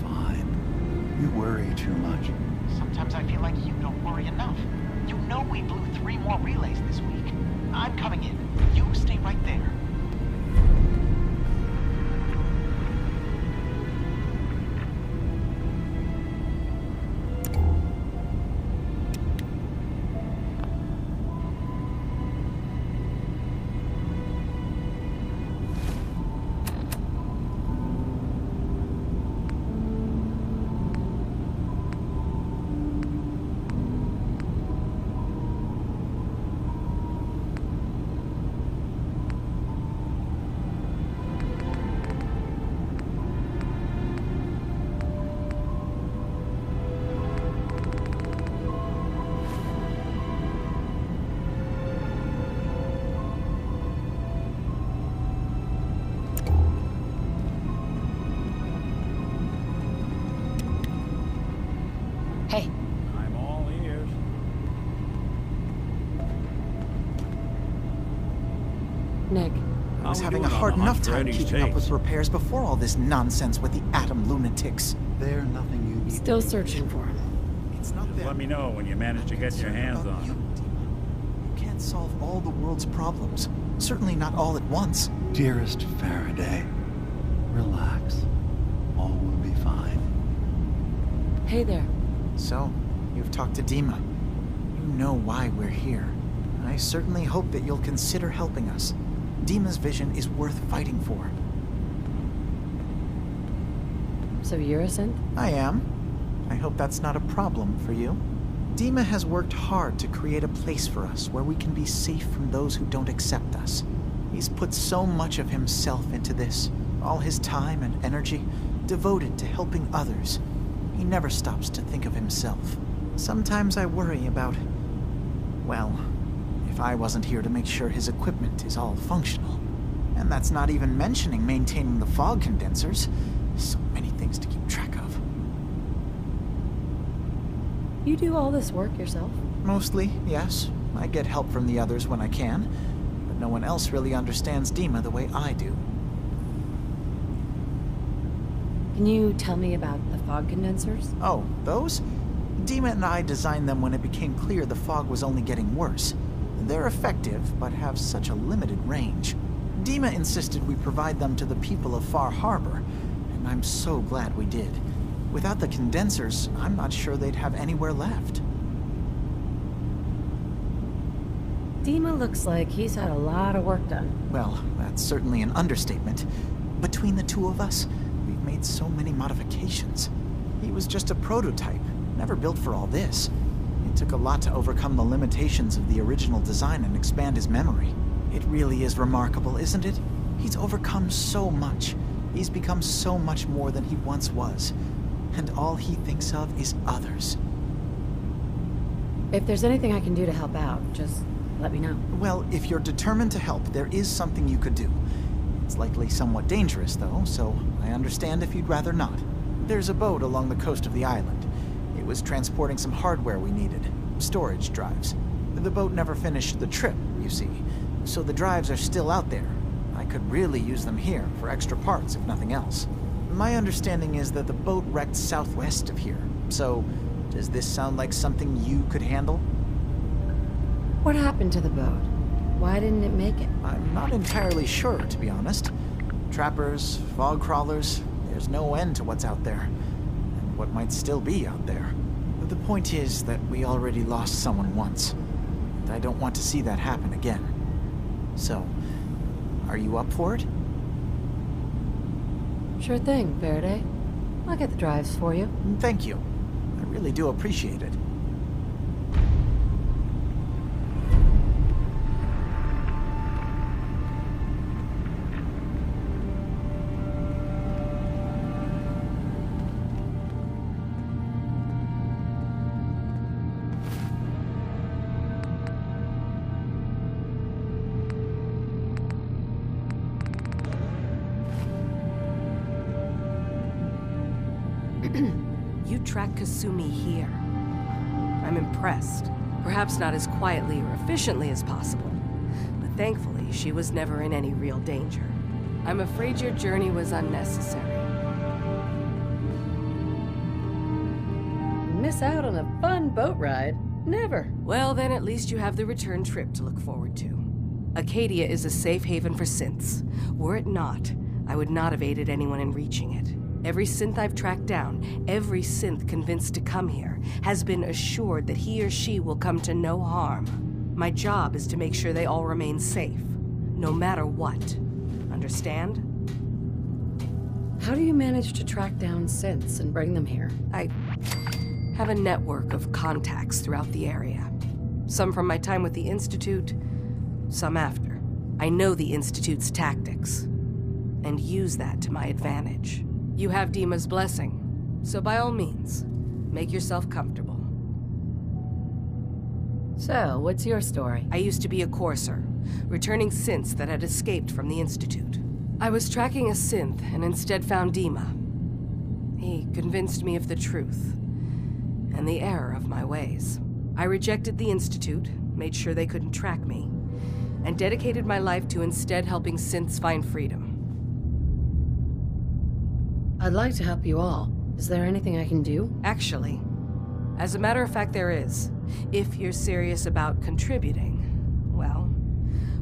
fine. You worry too much. Sometimes I feel like you don't worry enough. You know we blew 3 more relays this week. I'm coming in. You stay right there. Hey. I'm all ears. Nick. I was having a hard enough time keeping up with repairs before all this nonsense with the atom lunatics. They're nothing you need. Still searching for him. It's not that. Let me know when you manage to get your hands on you, him. Dima. You can't solve all the world's problems. Certainly not all at once. Dearest Faraday, relax. All will be fine. Hey there. So, you've talked to Dima. You know why we're here. I certainly hope that you'll consider helping us. Dima's vision is worth fighting for. So you're a synth? I am. I hope that's not a problem for you. Dima has worked hard to create a place for us where we can be safe from those who don't accept us. He's put so much of himself into this, all his time and energy devoted to helping others. He never stops to think of himself. Sometimes I worry about, well, if I wasn't here to make sure his equipment is all functional. And that's not even mentioning maintaining the fog condensers. So many things to keep track of. You do all this work yourself? Mostly, yes. I get help from the others when I can, but no one else really understands Dima the way I do. Can you tell me about the fog condensers? Oh, those? Dima and I designed them when it became clear the fog was only getting worse. They're effective, but have such a limited range. Dima insisted we provide them to the people of Far Harbor, and I'm so glad we did. Without the condensers, I'm not sure they'd have anywhere left. Dima looks like he's had a lot of work done. Well, that's certainly an understatement. Between the two of us, we've made so many modifications. He was just a prototype, never built for all this. It took a lot to overcome the limitations of the original design and expand his memory. It really is remarkable, isn't it? He's overcome so much. He's become so much more than he once was. And all he thinks of is others. If there's anything I can do to help out, just let me know. Well, if you're determined to help, there is something you could do. It's likely somewhat dangerous, though, so I understand if you'd rather not. There's a boat along the coast of the island. It was transporting some hardware we needed. Storage drives. The boat never finished the trip, you see, so the drives are still out there. I could really use them here for extra parts, if nothing else. My understanding is that the boat wrecked southwest of here, so does this sound like something you could handle? What happened to the boat? Why didn't it make it? I'm not entirely sure, to be honest. Trappers, fog crawlers, there's no end to what's out there, and what might still be out there. But the point is that we already lost someone once, and I don't want to see that happen again. So, are you up for it? Sure thing, Faraday. I'll get the drives for you. Thank you. I really do appreciate it. You tracked Kasumi here. I'm impressed. Perhaps not as quietly or efficiently as possible, but thankfully she was never in any real danger. I'm afraid your journey was unnecessary. Miss out on a fun boat ride? Never. Well, then at least you have the return trip to look forward to. Acadia is a safe haven for synths. Were it not, I would not have aided anyone in reaching it. Every synth I've tracked down, every synth convinced to come here, has been assured that he or she will come to no harm. My job is to make sure they all remain safe, no matter what. Understand? How do you manage to track down synths and bring them here? I have a network of contacts throughout the area. Some from my time with the Institute, some after. I know the Institute's tactics, and use that to my advantage. You have Dima's blessing, so by all means, make yourself comfortable. So, what's your story? I used to be a courser, returning synths that had escaped from the Institute. I was tracking a synth and instead found Dima. He convinced me of the truth and the error of my ways. I rejected the Institute, made sure they couldn't track me, and dedicated my life to instead helping synths find freedom. I'd like to help you all. Is there anything I can do? Actually, as a matter of fact, there is. If you're serious about contributing, well,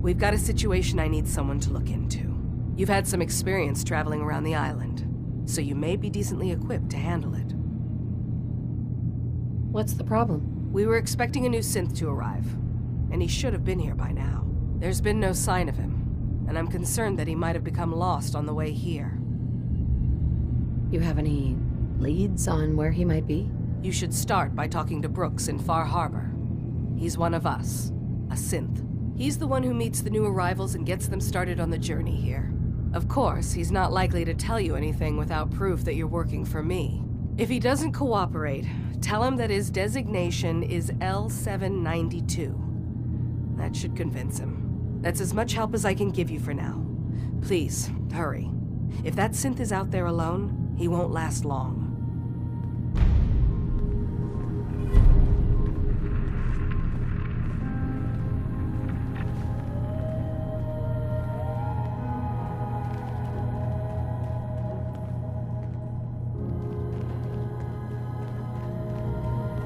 we've got a situation I need someone to look into. You've had some experience traveling around the island, so you may be decently equipped to handle it. What's the problem? We were expecting a new synth to arrive, and he should have been here by now. There's been no sign of him, and I'm concerned that he might have become lost on the way here. You have any leads on where he might be? You should start by talking to Brooks in Far Harbor. He's one of us, a synth. He's the one who meets the new arrivals and gets them started on the journey here. Of course, he's not likely to tell you anything without proof that you're working for me. If he doesn't cooperate, tell him that his designation is L792. That should convince him. That's as much help as I can give you for now. Please, hurry. If that synth is out there alone, he won't last long.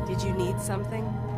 Did you need something?